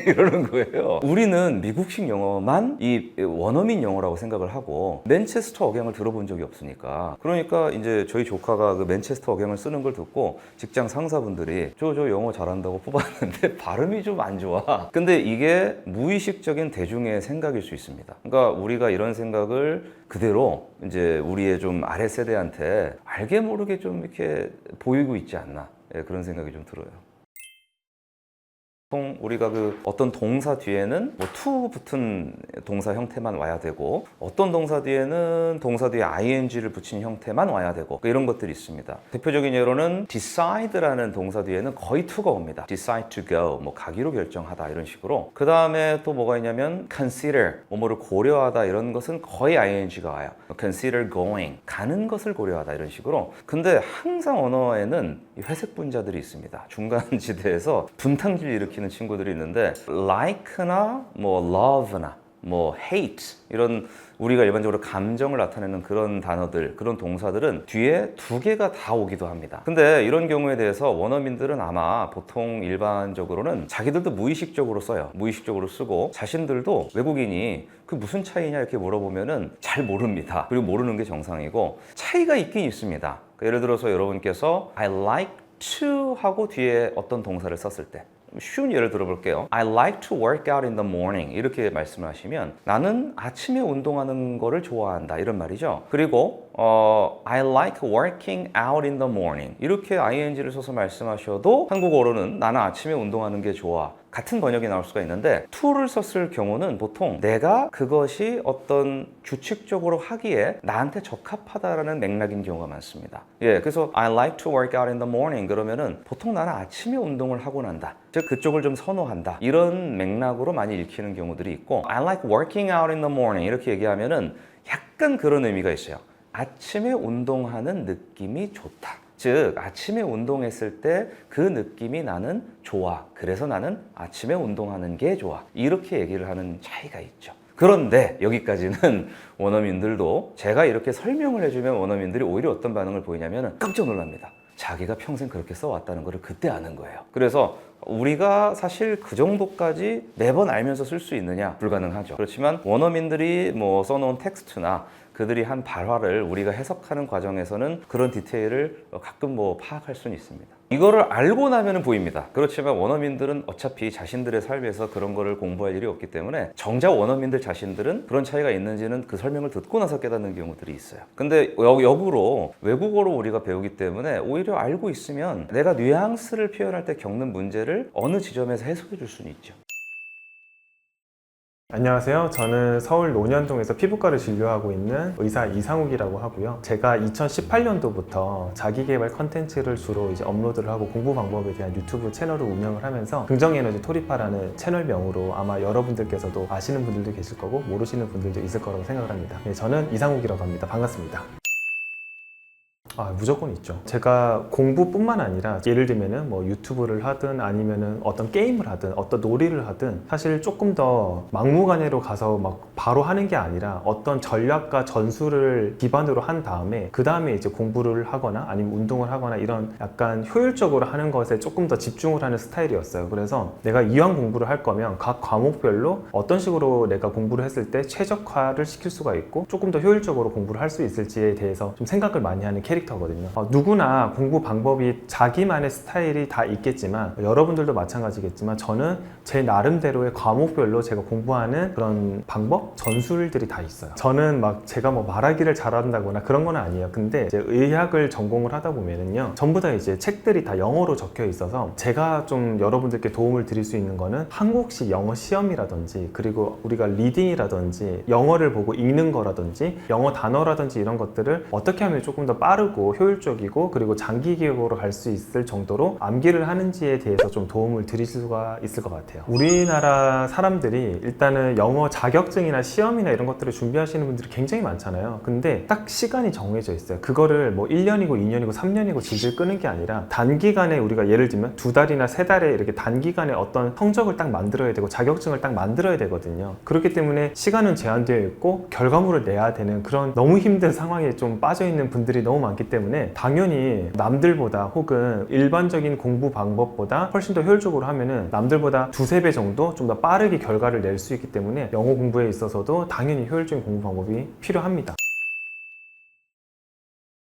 이러는 거예요. 우리는 미국식 영어만 이 원어민 영어라고 생각을 하고 맨체스터 억양을 들어본 적이 없으니까. 그러니까 이제 저희 조카가 그 맨체스터 억양을 쓰는 걸 듣고 직장 상사분들이 저 영어 잘한다고 뽑았는데 발음이 좀 안 좋아. 근데 이게 무의식적인 대중의 생각일 수 있습니다. 그러니까 우리가 이런 생각을 그대로 이제 우리의 좀 아래 세대한테 알게 모르게 좀 이렇게 보이고 있지 않나. 예, 그런 생각이 좀 들어요. 보통 우리가 그 어떤 동사 뒤에는 뭐 to 붙은 동사 형태만 와야 되고 어떤 동사 뒤에는 동사 뒤에 ing를 붙인 형태만 와야 되고 이런 것들이 있습니다. 대표적인 예로는 decide라는 동사 뒤에는 거의 to가 옵니다. decide to go, 뭐 가기로 결정하다 이런 식으로. 그 다음에 또 뭐가 있냐면 consider, 뭐뭐를 고려하다 이런 것은 거의 ing가 와요. consider going, 가는 것을 고려하다 이런 식으로. 근데 항상 언어에는 이 회색 분자들이 있습니다. 중간 지대에서 분탕질 일으키는 친구들이 있는데 like나 뭐 love나 뭐 hate 이런 우리가 일반적으로 감정을 나타내는 그런 단어들, 그런 동사들은 뒤에 두 개가 다 오기도 합니다. 근데 이런 경우에 대해서 원어민들은 아마 보통 일반적으로는 자기들도 무의식적으로 써요. 무의식적으로 쓰고 자신들도 외국인이 그 무슨 차이냐 이렇게 물어보면은 잘 모릅니다. 그리고 모르는 게 정상이고 차이가 있긴 있습니다. 예를 들어서 여러분께서 I like to 하고 뒤에 어떤 동사를 썼을 때 쉬운 예를 들어볼게요. I like to work out in the morning 이렇게 말씀을 하시면 나는 아침에 운동하는 거를 좋아한다 이런 말이죠. 그리고 I like working out in the morning 이렇게 ing를 써서 말씀하셔도 한국어로는 나는 아침에 운동하는 게 좋아 같은 번역이 나올 수가 있는데 to를 썼을 경우는 보통 내가 그것이 어떤 규칙적으로 하기에 나한테 적합하다라는 맥락인 경우가 많습니다. 예, 그래서 I like to work out in the morning 그러면은 보통 나는 아침에 운동을 하고 난다. 즉 그쪽을 좀 선호한다. 이런 맥락으로 많이 읽히는 경우들이 있고 I like working out in the morning 이렇게 얘기하면은 약간 그런 의미가 있어요. 아침에 운동하는 느낌이 좋다. 즉 아침에 운동했을 때 그 느낌이 나는 좋아. 그래서 나는 아침에 운동하는 게 좋아. 이렇게 얘기를 하는 차이가 있죠. 그런데 여기까지는 원어민들도 제가 이렇게 설명을 해주면 원어민들이 오히려 어떤 반응을 보이냐면 깜짝 놀랍니다. 자기가 평생 그렇게 써왔다는 것을 그때 아는 거예요. 그래서 우리가 사실 그 정도까지 매번 알면서 쓸 수 있느냐? 불가능하죠. 그렇지만 원어민들이 뭐 써놓은 텍스트나 그들이 한 발화를 우리가 해석하는 과정에서는 그런 디테일을 가끔 뭐 파악할 수는 있습니다. 이거를 알고 나면 보입니다. 그렇지만 원어민들은 어차피 자신들의 삶에서 그런 거를 공부할 일이 없기 때문에 정작 원어민들 자신들은 그런 차이가 있는지는 그 설명을 듣고 나서 깨닫는 경우들이 있어요. 근데 역으로 외국어로 우리가 배우기 때문에 오히려 알고 있으면 내가 뉘앙스를 표현할 때 겪는 문제를 어느 지점에서 해소해 줄 수는 있죠. 안녕하세요. 저는 서울 논현동에서 피부과를 진료하고 있는 의사 이상욱이라고 하고요. 제가 2018년도부터 자기계발 컨텐츠를 주로 이제 업로드를 하고 공부 방법에 대한 유튜브 채널을 운영을 하면서 긍정에너지 토리파라는 채널명으로 아마 여러분들께서도 아시는 분들도 계실 거고 모르시는 분들도 있을 거라고 생각을 합니다. 네, 저는 이상욱이라고 합니다. 반갑습니다. 무조건 있죠. 제가 공부뿐만 아니라 예를 들면은 뭐 유튜브를 하든 아니면은 어떤 게임을 하든 어떤 놀이를 하든 사실 조금 더 막무가내로 가서 막 바로 하는 게 아니라 어떤 전략과 전술을 기반으로 한 다음에 그 다음에 이제 공부를 하거나 아니면 운동을 하거나 이런 약간 효율적으로 하는 것에 조금 더 집중을 하는 스타일이었어요. 그래서 내가 이왕 공부를 할 거면 각 과목별로 어떤 식으로 내가 공부를 했을 때 최적화를 시킬 수가 있고 조금 더 효율적으로 공부를 할 수 있을지에 대해서 좀 생각을 많이 하는 캐릭터거든요. 누구나 공부 방법이 자기만의 스타일이 다 있겠지만 여러분들도 마찬가지겠지만 저는 제 나름대로의 과목별로 제가 공부하는 그런 방법, 전술들이 다 있어요. 저는 막 제가 뭐 말하기를 잘한다거나 그런 건 아니에요. 근데 이제 의학을 전공을 하다 보면은요 전부 다 이제 책들이 다 영어로 적혀 있어서 제가 좀 여러분들께 도움을 드릴 수 있는 거는 한국식 영어 시험이라든지 그리고 우리가 리딩이라든지 영어를 보고 읽는 거라든지 영어 단어라든지 이런 것들을 어떻게 하면 조금 더 빠르고 효율적이고 그리고 장기 기억으로 갈 수 있을 정도로 암기를 하는지에 대해서 좀 도움을 드릴 수가 있을 것 같아요. 우리나라 사람들이 일단은 영어 자격증이나 시험이나 이런 것들을 준비하시는 분들이 굉장히 많잖아요. 근데 딱 시간이 정해져 있어요. 그거를 뭐 1년이고 2년이고 3년이고 질질 끄는 게 아니라 단기간에 우리가 예를 들면 2달이나 3달에 이렇게 단기간에 어떤 성적을 딱 만들어야 되고 자격증을 딱 만들어야 되거든요. 그렇기 때문에 시간은 제한되어 있고 결과물을 내야 되는 그런 너무 힘든 상황에 좀 빠져 있는 분들이 너무 많기 때문에 당연히 남들보다 혹은 일반적인 공부 방법보다 훨씬 더 효율적으로 하면은 남들보다 2~3배 정도 좀 더 빠르게 결과를 낼 수 있기 때문에 영어 공부에 있어서도 당연히 효율적인 공부 방법이 필요합니다.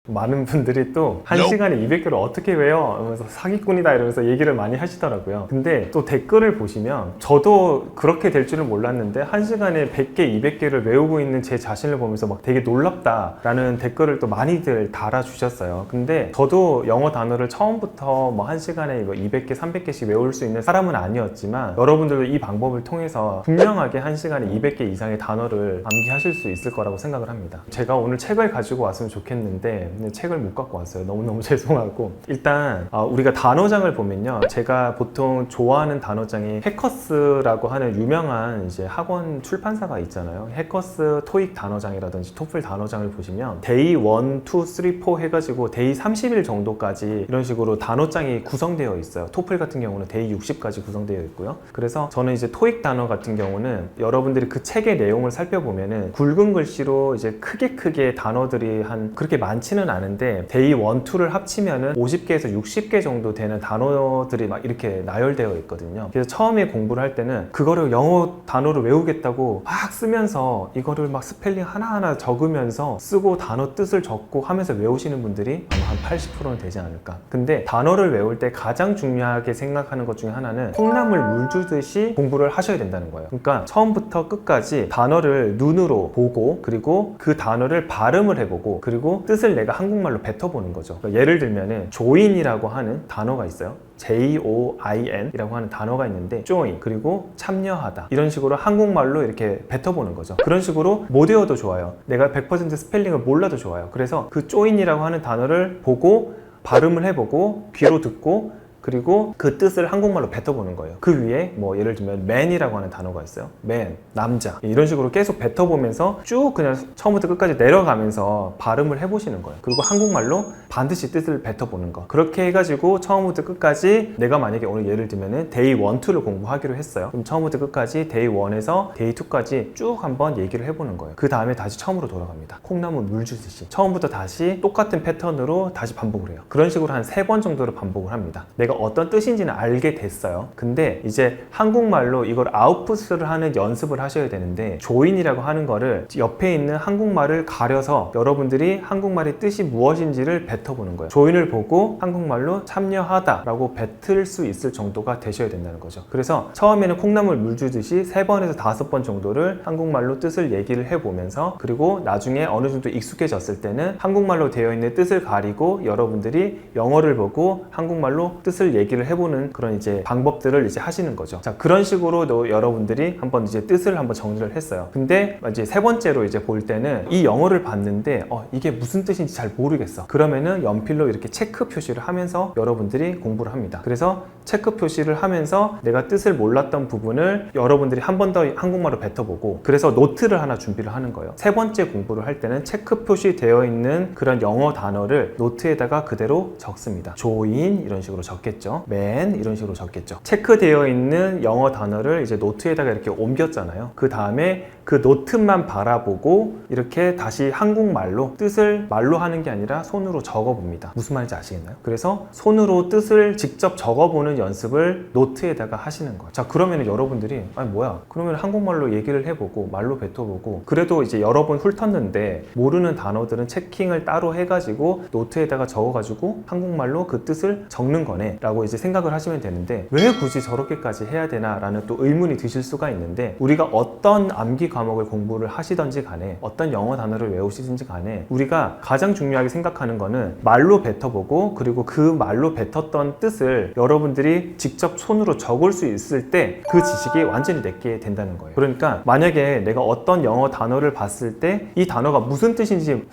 많은 분들이 또 1시간에 200개를 어떻게 외워? 이러면서 사기꾼이다 이러면서 얘기를 많이 하시더라고요. 근데 또 댓글을 보시면 저도 그렇게 될 줄은 몰랐는데 1시간에 100개, 200개를 외우고 있는 제 자신을 보면서 막 되게 놀랍다라는 댓글을 또 많이들 달아주셨어요. 근데 저도 영어 단어를 처음부터 뭐 1시간에 200개, 300개씩 외울 수 있는 사람은 아니었지만 여러분들도 이 방법을 통해서 분명하게 1시간에 200개 이상의 단어를 암기하실 수 있을 거라고 생각을 합니다. 제가 오늘 책을 가지고 왔으면 좋겠는데 근데 책을 못 갖고 왔어요. 너무너무 죄송하고 일단 우리가 단어장을 보면요 제가 보통 좋아하는 단어장이 해커스라고 하는 유명한 이제 학원 출판사가 있잖아요. 해커스 토익 단어장이라든지 토플 단어장을 보시면 데이 1, 2, 3, 4 해가지고 데이 30일 정도까지 이런 식으로 단어장이 구성되어 있어요. 토플 같은 경우는 데이 60까지 구성되어 있고요. 그래서 저는 이제 토익 단어 같은 경우는 여러분들이 그 책의 내용을 살펴보면은 굵은 글씨로 이제 크게 단어들이 한 그렇게 많지는 않은데 데이 1, 2를 합치면은 50개에서 60개 정도 되는 단어들이 막 이렇게 나열되어 있거든요. 그래서 처음에 공부를 할 때는 그거를 영어 단어를 외우겠다고 막 쓰면서 이거를 막 스펠링 하나하나 적으면서 쓰고 단어 뜻을 적고 하면서 외우시는 분들이 아마 한 80%는 되지 않을까. 근데 단어를 외울 때 가장 중요하게 생각하는 것 중에 하나는 콩나물 물 주듯이 공부를 하셔야 된다는 거예요. 그러니까 처음부터 끝까지 단어를 눈으로 보고 그리고 그 단어를 발음을 해보고 그리고 뜻을 내가 한국말로 뱉어보는 거죠. 예를 들면은 조인이라고 하는 단어가 있어요. Join 이라고 하는 단어가 있는데 join 그리고 참여하다 이런 식으로 한국말로 이렇게 뱉어보는 거죠. 그런 식으로 못 외워도 좋아요. 내가 100% 스펠링을 몰라도 좋아요. 그래서 그 join이라고 하는 단어를 보고 발음을 해보고 귀로 듣고 그리고 그 뜻을 한국말로 뱉어보는 거예요. 그 위에 뭐 예를 들면 man이라고 하는 단어가 있어요. man, 남자 이런 식으로 계속 뱉어보면서 쭉 그냥 처음부터 끝까지 내려가면서 발음을 해보시는 거예요. 그리고 한국말로 반드시 뜻을 뱉어보는 거. 그렇게 해가지고 처음부터 끝까지 내가 만약에 오늘 예를 들면은 데이 1, 2를 공부하기로 했어요. 그럼 처음부터 끝까지 데이 1에서 데이 2까지 쭉 한번 얘기를 해보는 거예요. 그 다음에 다시 처음으로 돌아갑니다. 콩나물 물 주듯이 처음부터 다시 똑같은 패턴으로 다시 반복을 해요. 그런 식으로 한 3번 정도를 반복을 합니다. 내가 어떤 뜻인지는 알게 됐어요. 근데 이제 한국말로 이걸 아웃풋을 하는 연습을 하셔야 되는데 조인이라고 하는 거를 옆에 있는 한국말을 가려서 여러분들이 한국말의 뜻이 무엇인지를 뱉어보는 거예요. 조인을 보고 한국말로 참여하다 라고 뱉을 수 있을 정도가 되셔야 된다는 거죠. 그래서 처음에는 콩나물 물 주듯이 3번에서 5번 정도를 한국말로 뜻을 얘기를 해보면서 그리고 나중에 어느 정도 익숙해졌을 때는 한국말로 되어 있는 뜻을 가리고 여러분들이 영어를 보고 한국말로 뜻을 뜻을 얘기를 해보는 그런 이제 방법들을 이제 하시는 거죠. 자, 그런 식으로 여러분들이 한번 이제 뜻을 한번 정리를 했어요. 근데 이제 세 번째로 이제 볼 때는 이 영어를 봤는데 이게 무슨 뜻인지 잘 모르겠어. 그러면은 연필로 이렇게 체크 표시를 하면서 여러분들이 공부를 합니다. 그래서 체크 표시를 하면서 내가 뜻을 몰랐던 부분을 여러분들이 한 번 더 한국말로 뱉어보고, 그래서 노트를 하나 준비를 하는 거예요. 세 번째 공부를 할 때는 체크 표시되어 있는 그런 영어 단어를 노트에다가 그대로 적습니다. join 이런 식으로 적겠죠. man 이런 식으로 적겠죠. 체크되어 있는 영어 단어를 이제 노트에다가 이렇게 옮겼잖아요. 그 다음에 그 노트만 바라보고 이렇게 다시 한국말로 뜻을 말로 하는 게 아니라 손으로 적어봅니다. 무슨 말인지 아시겠나요? 그래서 손으로 뜻을 직접 적어보는 연습을 노트에다가 하시는 거예요. 자, 그러면 여러분들이 아니 뭐야, 그러면 한국말로 얘기를 해보고 말로 뱉어보고, 그래도 이제 여러 번 훑었는데 모르는 단어들은 체킹을 따로 해가지고 노트에다가 적어가지고 한국말로 그 뜻을 적는 거네 라고 이제 생각을 하시면 되는데, 왜 굳이 저렇게까지 해야 되나 라는 또 의문이 드실 수가 있는데, 우리가 어떤 암기 과목을 공부를 하시던지 간에 어떤 영어 단어를 외우시든지 간에 우리가 가장 중요하게 생각하는 거는 말로 뱉어보고, 그리고 그 말로 뱉었던 뜻을 여러분들이 직접 손으로 적을 수 있을 때 그 지식이 완전히 내게 된다는 거예요. 그러니까 만약에 내가 어떤 영어 단어를 봤을 때 이 단어가 무슨 뜻인지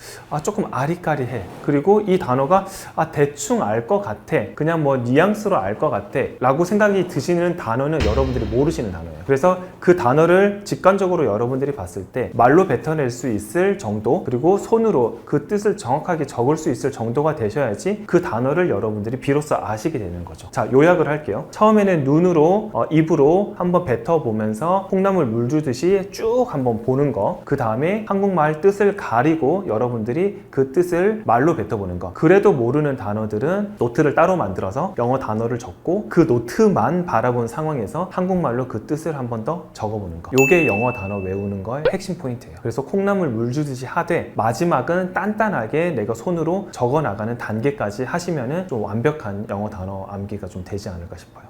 조금 아리까리해, 그리고 이 단어가 대충 알 것 같아, 그냥 뭐 뉘앙스로 알 것 같아 라고 생각이 드시는 단어는 여러분들이 모르시는 단어예요. 그래서 그 단어를 직관적으로 여러분들이 봤을 때 말로 뱉어낼 수 있을 정도, 그리고 손으로 그 뜻을 정확하게 적을 수 있을 정도가 되셔야지 그 단어를 여러분들이 비로소 아시게 되는 거죠. 자, 요약을 할게요. 처음에는 눈으로 입으로 한번 뱉어보면서 콩나물 물 주듯이 쭉 한번 보는 거, 그 다음에 한국말 뜻을 가리고 여러분들이 그 뜻을 말로 뱉어보는 거. 그래도 모르는 단어들은 노트를 따로 만들어서 영어 단어를 적고 그 노트만 바라본 상황에서 한국말로 그 뜻을 한번 더 적어보는 거. 요게 영어 단어 외우는 거의 핵심 포인트예요. 그래서 콩나물 물 주듯이 하되 마지막은 단단하게 내가 손으로 적어 나가는 단계까지 하시면은 좀 완벽한 영어 단어 암기가 좀 되지 않을까 싶어요.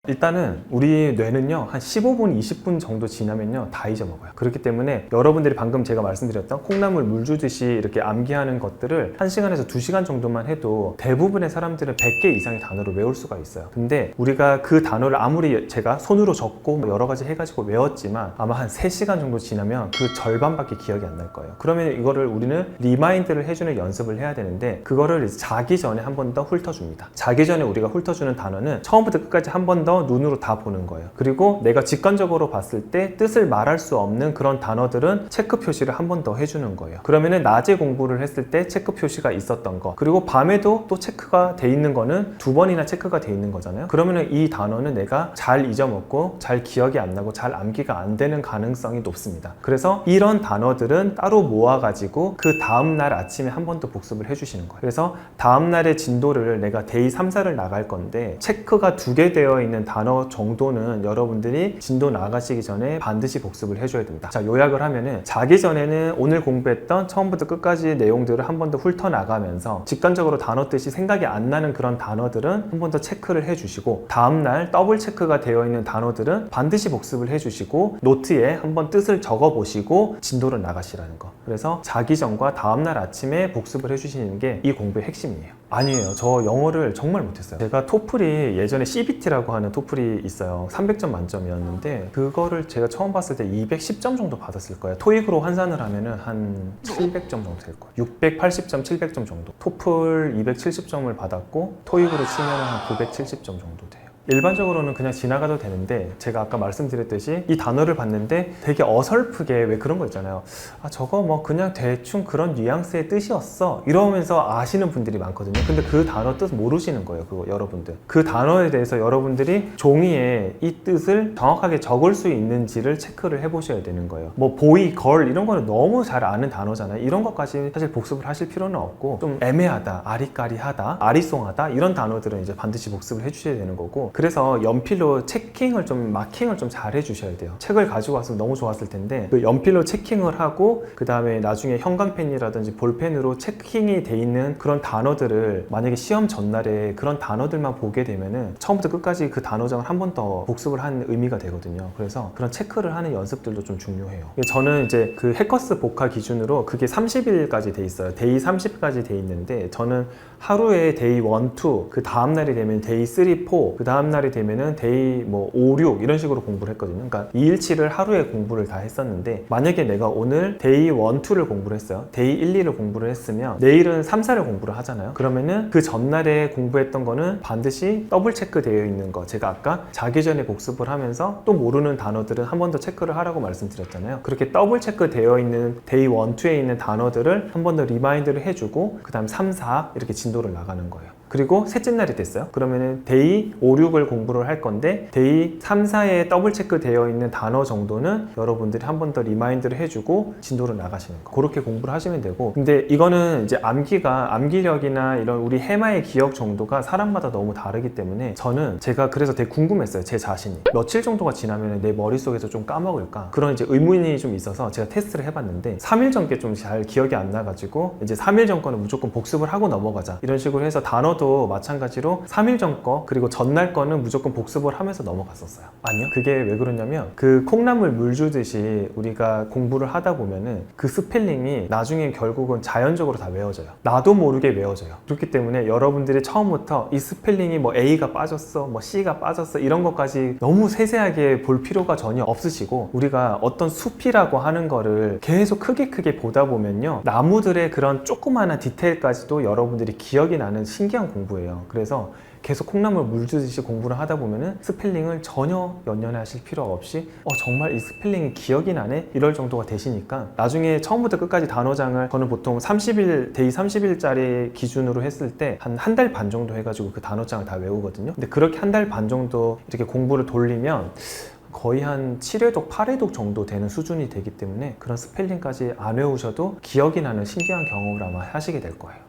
일단은 우리 뇌는요 한 15분, 20분 정도 지나면요 다 잊어먹어요. 그렇기 때문에 여러분들이 방금 제가 말씀드렸던 콩나물 물 주듯이 이렇게 암기하는 것들을 1시간에서 2시간 정도만 해도 대부분의 사람들은 100개 이상의 단어를 외울 수가 있어요. 근데 우리가 그 단어를 아무리 제가 손으로 적고 여러 가지 해가지고 외웠지만 아마 한 3시간 정도 지나면 그 절반밖에 기억이 안 날 거예요. 그러면 이거를 우리는 리마인드를 해주는 연습을 해야 되는데, 그거를 자기 전에 한 번 더 훑어줍니다. 자기 전에 우리가 훑어주는 단어는 처음부터 끝까지 한 번 더 눈으로 다 보는 거예요. 그리고 내가 직관적으로 봤을 때 뜻을 말할 수 없는 그런 단어들은 체크 표시를 한 번 더 해주는 거예요. 그러면은 낮에 공부를 했을 때 체크 표시가 있었던 거, 그리고 밤에도 또 체크가 돼 있는 거는 2번이나 체크가 돼 있는 거잖아요. 그러면은 이 단어는 내가 잘 잊어먹고 잘 기억이 안 나고 잘 암기가 안 되는 가능성이 높습니다. 그래서 이런 단어들은 따로 모아가지고 그 다음날 아침에 한 번 더 복습을 해주시는 거예요. 그래서 다음날의 진도를 내가 데이 3, 4를 나갈 건데 체크가 2개 되어 있는 단어 정도는 여러분들이 진도 나가시기 전에 반드시 복습을 해줘야 됩니다. 자, 요약을 하면은 자기 전에는 오늘 공부했던 처음부터 끝까지 내용들을 한 번 더 훑어나가면서 직관적으로 단어 뜻이 생각이 안 나는 그런 단어들은 한 번 더 체크를 해주시고, 다음날 더블 체크가 되어 있는 단어들은 반드시 복습을 해주시고 노트에 한번 뜻을 적어보시고 진도를 나가시라는 거. 그래서 자기 전과 다음날 아침에 복습을 해주시는 게 이 공부의 핵심이에요. 아니에요. 저 영어를 정말 못했어요. 제가 토플이 예전에 CBT라고 하는 토플이 있어요. 300점 만점이었는데 그거를 제가 처음 봤을 때 210점 정도 받았을 거예요. 토익으로 환산을 하면은 한 700점 정도 될 거예요. 680점, 700점 정도. 토플 270점을 받았고 토익으로 치면 한 970점 정도 돼요. 일반적으로는 그냥 지나가도 되는데, 제가 아까 말씀드렸듯이 이 단어를 봤는데 되게 어설프게 왜 그런 거 있잖아요. 저거 뭐 그냥 대충 그런 뉘앙스의 뜻이었어 이러면서 아시는 분들이 많거든요. 근데 그 단어 뜻 모르시는 거예요. 그거 여러분들 그 단어에 대해서 여러분들이 종이에 이 뜻을 정확하게 적을 수 있는지를 체크를 해보셔야 되는 거예요. 뭐 보이, 걸 이런 거는 너무 잘 아는 단어잖아요. 이런 것까지 사실 복습을 하실 필요는 없고, 좀 애매하다, 아리까리하다, 아리송하다 이런 단어들은 이제 반드시 복습을 해주셔야 되는 거고, 그래서 연필로 체킹을 좀 마킹을 좀 잘 해주셔야 돼요. 책을 가지고 왔으면 너무 좋았을 텐데 그 연필로 체킹을 하고 그 다음에 나중에 형광펜이라든지 볼펜으로 체킹이 돼 있는 그런 단어들을 만약에 시험 전날에 그런 단어들만 보게 되면은 처음부터 끝까지 그 단어장을 한 번 더 복습을 한 의미가 되거든요. 그래서 그런 체크를 하는 연습들도 좀 중요해요. 저는 이제 그 해커스 복화 기준으로 그게 30일까지 돼 있어요. 데이 30까지 돼 있는데 저는 하루에 데이 1, 2, 그 다음날이 되면 데이 3, 4, 그 다음날이 되면은 데이 뭐 5, 6 이런 식으로 공부를 했거든요. 그러니까 2일치를 하루에 공부를 다 했었는데 만약에 내가 오늘 데이 1, 2를 공부를 했어요. 데이 1, 2를 공부를 했으면 내일은 3, 4를 공부를 하잖아요. 그러면은 그 전날에 공부했던 거는 반드시 더블 체크 되어 있는 거, 제가 아까 자기 전에 복습을 하면서 또 모르는 단어들은 한 번 더 체크를 하라고 말씀드렸잖아요. 그렇게 더블 체크 되어 있는 데이 1, 2에 있는 단어들을 한 번 더 리마인드를 해주고 그 다음 3, 4 이렇게 진도를 나가는 거예요. 그리고 셋째 날이 됐어요. 그러면은 데이 5, 6을 공부를 할 건데 데이 3, 4에 더블 체크 되어 있는 단어 정도는 여러분들이 한 번 더 리마인드를 해주고 진도를 나가시는 거. 그렇게 공부를 하시면 되고, 근데 이거는 이제 암기력이나 이런 우리 해마의 기억 정도가 사람마다 너무 다르기 때문에 저는 제가 그래서 되게 궁금했어요. 제 자신이 며칠 정도가 지나면 내 머릿속에서 좀 까먹을까, 그런 이제 의문이 좀 있어서 제가 테스트를 해봤는데 3일 전 게 좀 잘 기억이 안 나가지고 이제 3일 전 거는 무조건 복습을 하고 넘어가자 이런 식으로 해서 단어도 마찬가지로 3일 전 거 그리고 전날 거는 무조건 복습을 하면서 넘어갔었어요. 아니요, 그게 왜 그러냐면 그 콩나물 물 주듯이 우리가 공부를 하다 보면은 그 스펠링이 나중에 결국은 자연적으로 다 외워져요. 나도 모르게 외워져요. 그렇기 때문에 여러분들이 처음부터 이 스펠링이 뭐 A가 빠졌어, 뭐 C가 빠졌어 이런 것까지 너무 세세하게 볼 필요가 전혀 없으시고, 우리가 어떤 숲이라고 하는 거를 계속 크게 보다 보면요, 나무들의 그런 조그마한 디테일까지도 여러분들이 기억이 나는 신기한 공부예요. 그래서 계속 콩나물 물 주듯이 공부를 하다 보면은 스펠링을 전혀 연연하실 필요 없이 정말 이 스펠링이 기억이 나네? 이럴 정도가 되시니까 나중에 처음부터 끝까지 단어장을 저는 보통 30일, 데이 30일짜리 기준으로 했을 때 한 달 반 정도 해가지고 그 단어장을 다 외우거든요. 근데 그렇게 한 달 반 정도 이렇게 공부를 돌리면 거의 한 7회독, 8회독 정도 되는 수준이 되기 때문에 그런 스펠링까지 안 외우셔도 기억이 나는 신기한 경험을 아마 하시게 될 거예요.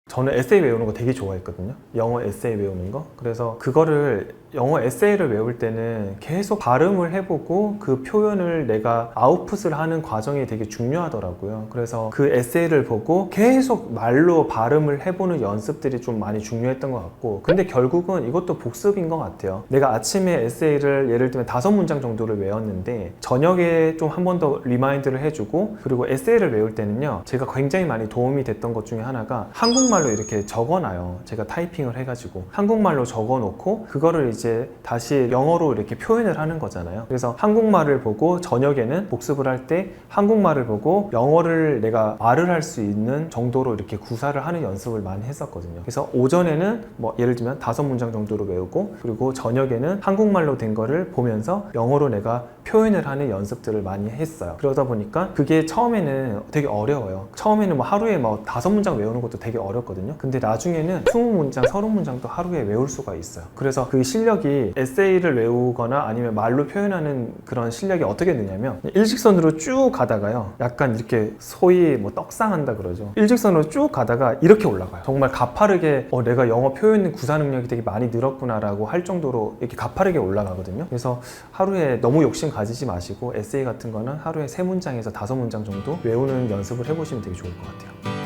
저는 에세이 외우는 거 되게 좋아했거든요. 영어 에세이 외우는 거. 그래서 그거를 영어 에세이를 외울 때는 계속 발음을 해보고 그 표현을 내가 아웃풋을 하는 과정이 되게 중요하더라고요. 그래서 그 에세이를 보고 계속 말로 발음을 해보는 연습들이 좀 많이 중요했던 것 같고, 근데 결국은 이것도 복습인 것 같아요. 내가 아침에 에세이를 예를 들면 5문장 정도를 외웠는데 저녁에 좀 한 번 더 리마인드를 해주고, 그리고 에세이를 외울 때는요, 제가 굉장히 많이 도움이 됐던 것 중에 하나가 한국말로 이렇게 적어놔요. 제가 타이핑을 해가지고 한국말로 적어놓고 그거를 이제 다시 영어로 이렇게 표현을 하는 거잖아요. 그래서 한국말을 보고 저녁에는 복습을 할 때 한국말을 보고 영어를 내가 말을 할 수 있는 정도로 이렇게 구사를 하는 연습을 많이 했었거든요. 그래서 오전에는 뭐 예를 들면 5문장 정도로 외우고, 그리고 저녁에는 한국말로 된 거를 보면서 영어로 내가 표현을 하는 연습들을 많이 했어요. 그러다 보니까 그게 처음에는 되게 어려워요. 처음에는 뭐 하루에 뭐 5문장 외우는 것도 되게 어렵거든요. 근데 나중에는 20문장, 30문장도 하루에 외울 수가 있어요. 그래서 그 실력이 에세이를 외우거나 아니면 말로 표현하는 그런 실력이 어떻게 되냐면 일직선으로 쭉 가다가요, 약간 이렇게 소위 뭐 떡상한다 그러죠. 일직선으로 쭉 가다가 이렇게 올라가요. 정말 가파르게 내가 영어 표현 구사 능력이 되게 많이 늘었구나 라고 할 정도로 이렇게 가파르게 올라가거든요. 그래서 하루에 너무 욕심 가지지 마시고 에세이 같은 거는 하루에 3문장에서 5문장 정도 외우는 연습을 해보시면 되게 좋을 것 같아요.